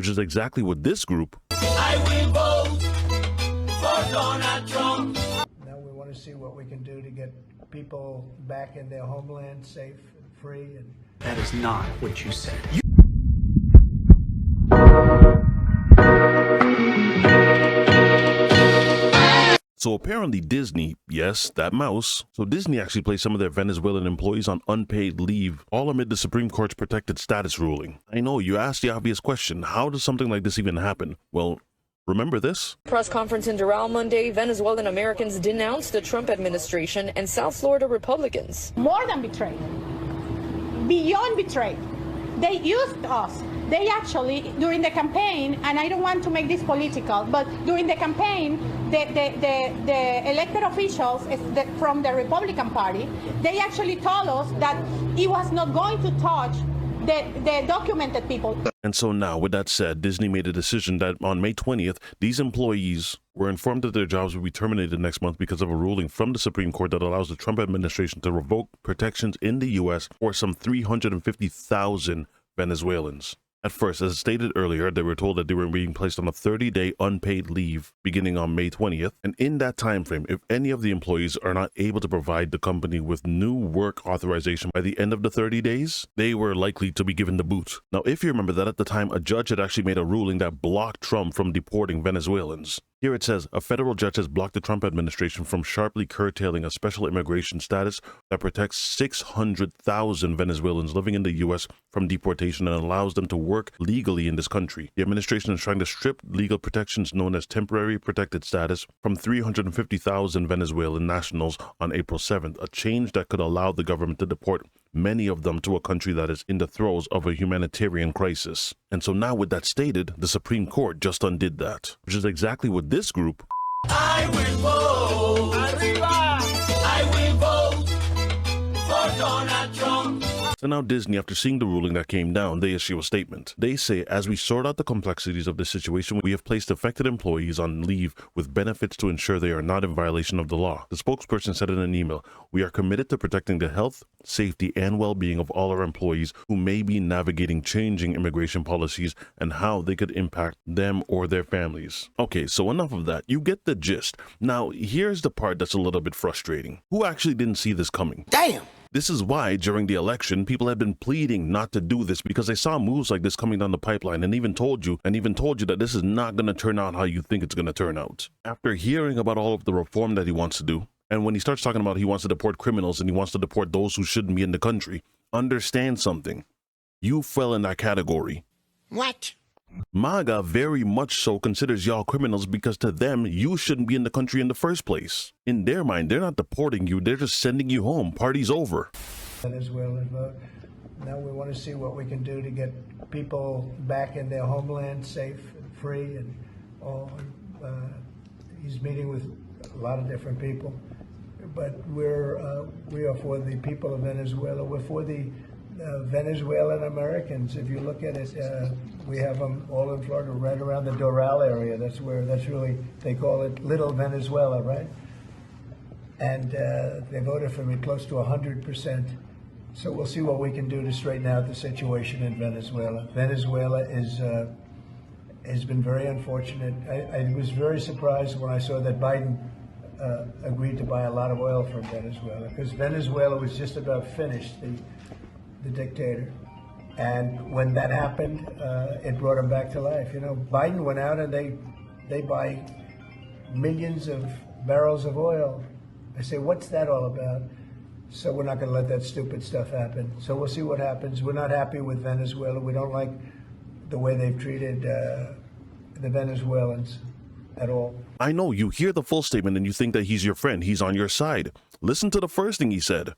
which is exactly what this group I will vote for Donald Trump. Now we want to see what we can do to get people back in their homeland safe and free. And That is not what you said. So apparently Disney, yes, that mouse, so Disney actually placed some of their Venezuelan employees on unpaid leave, all amid the Supreme Court's protected status ruling. I know, you asked the obvious question, how does something like this even happen? Well, remember this? Press conference in Doral Monday, Venezuelan Americans denounced the Trump administration and South Florida Republicans. More than betrayed, beyond betrayed. They used us. They actually, during the campaign, and I don't want to make this political, but during the campaign, the elected officials from the Republican Party, they actually told us that it was not going to touch the documented people. And so now, with that said, Disney made a decision that on May 20th, these employees were informed that their jobs would be terminated next month because of a ruling from the Supreme Court that allows the Trump administration to revoke protections in the U.S. for some 350,000 Venezuelans. At first, as stated earlier, they were told that they were being placed on a 30-day unpaid leave beginning on May 20th. And in that time frame, if any of the employees are not able to provide the company with new work authorization by the end of the 30 days, they were likely to be given the boot. Now, if you remember that at the time, a judge had actually made a ruling that blocked Trump from deporting Venezuelans. Here it says, a federal judge has blocked the Trump administration from sharply curtailing a special immigration status that protects 600,000 Venezuelans living in the U.S. from deportation and allows them to work legally in this country. The administration is trying to strip legal protections known as temporary protected status from 350,000 Venezuelan nationals on April 7th, a change that could allow the government to deport many of them to a country that is in the throes of a humanitarian crisis. And so now with that stated, the Supreme Court just undid that, which is exactly what this group I will vote. Arriba. I will vote for Donald Trump. So now Disney, after seeing the ruling that came down, they issue a statement. They say, as we sort out the complexities of this situation, we have placed affected employees on leave with benefits to ensure they are not in violation of the law. The spokesperson said in an email, we are committed to protecting the health, safety, and well-being of all our employees who may be navigating changing immigration policies and how they could impact them or their families. Okay, so enough of that. You get the gist. Now, here's the part that's a little bit frustrating. Who actually didn't see this coming? Damn. This is why, during the election, people had been pleading not to do this because they saw moves like this coming down the pipeline and even told you that this is not going to turn out how you think it's going to turn out. After hearing about all of the reform that he wants to do, and when he starts talking about he wants to deport criminals and he wants to deport those who shouldn't be in the country, understand something. You fell in that category. What? MAGA very much so considers y'all criminals because to them, you shouldn't be in the country in the first place. In their mind, they're not deporting you, they're just sending you home. Party's over. Venezuelan vote. Now we want to see what we can do to get people back in their homeland safe and free. And he's meeting with a lot of different people. But we are for the people of Venezuela. We're for the Venezuelan Americans. If you look at it, we have them all in Florida, right around the Doral area. That's really, they call it Little Venezuela, right? And they voted for me close to 100%. So we'll see what we can do to straighten out the situation in Venezuela. Venezuela has been very unfortunate. I was very surprised when I saw that Biden agreed to buy a lot of oil from Venezuela, because Venezuela was just about finished, the dictator. And when that happened, it brought him back to life. You know, Biden went out and they buy millions of barrels of oil. I say, what's that all about? So we're not going to let that stupid stuff happen. So we'll see what happens. We're not happy with Venezuela. We don't like the way they've treated the Venezuelans at all. I know, you hear the full statement and you think that he's your friend, he's on your side. Listen to the first thing he said.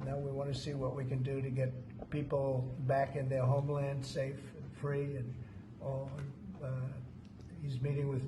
Now we want to see what we can do to get people back in their homeland safe and free. And he's meeting with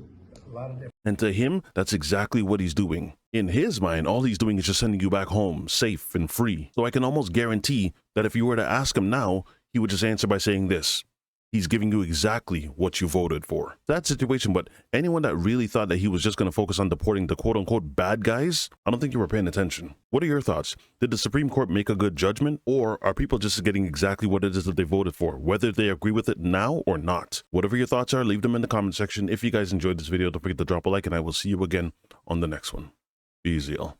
a lot of different... And to him, that's exactly what he's doing. In his mind, all he's doing is just sending you back home, safe and free. So I can almost guarantee that if you were to ask him now, he would just answer by saying this: he's giving you exactly what you voted for. That situation, but anyone that really thought that he was just going to focus on deporting the quote-unquote bad guys, I don't think you were paying attention. What are your thoughts? Did the Supreme Court make a good judgment, or are people just getting exactly what it is that they voted for, whether they agree with it now or not? Whatever your thoughts are, leave them in the comment section. If you guys enjoyed this video, don't forget to drop a like, and I will see you again on the next one. Be easy, y'all.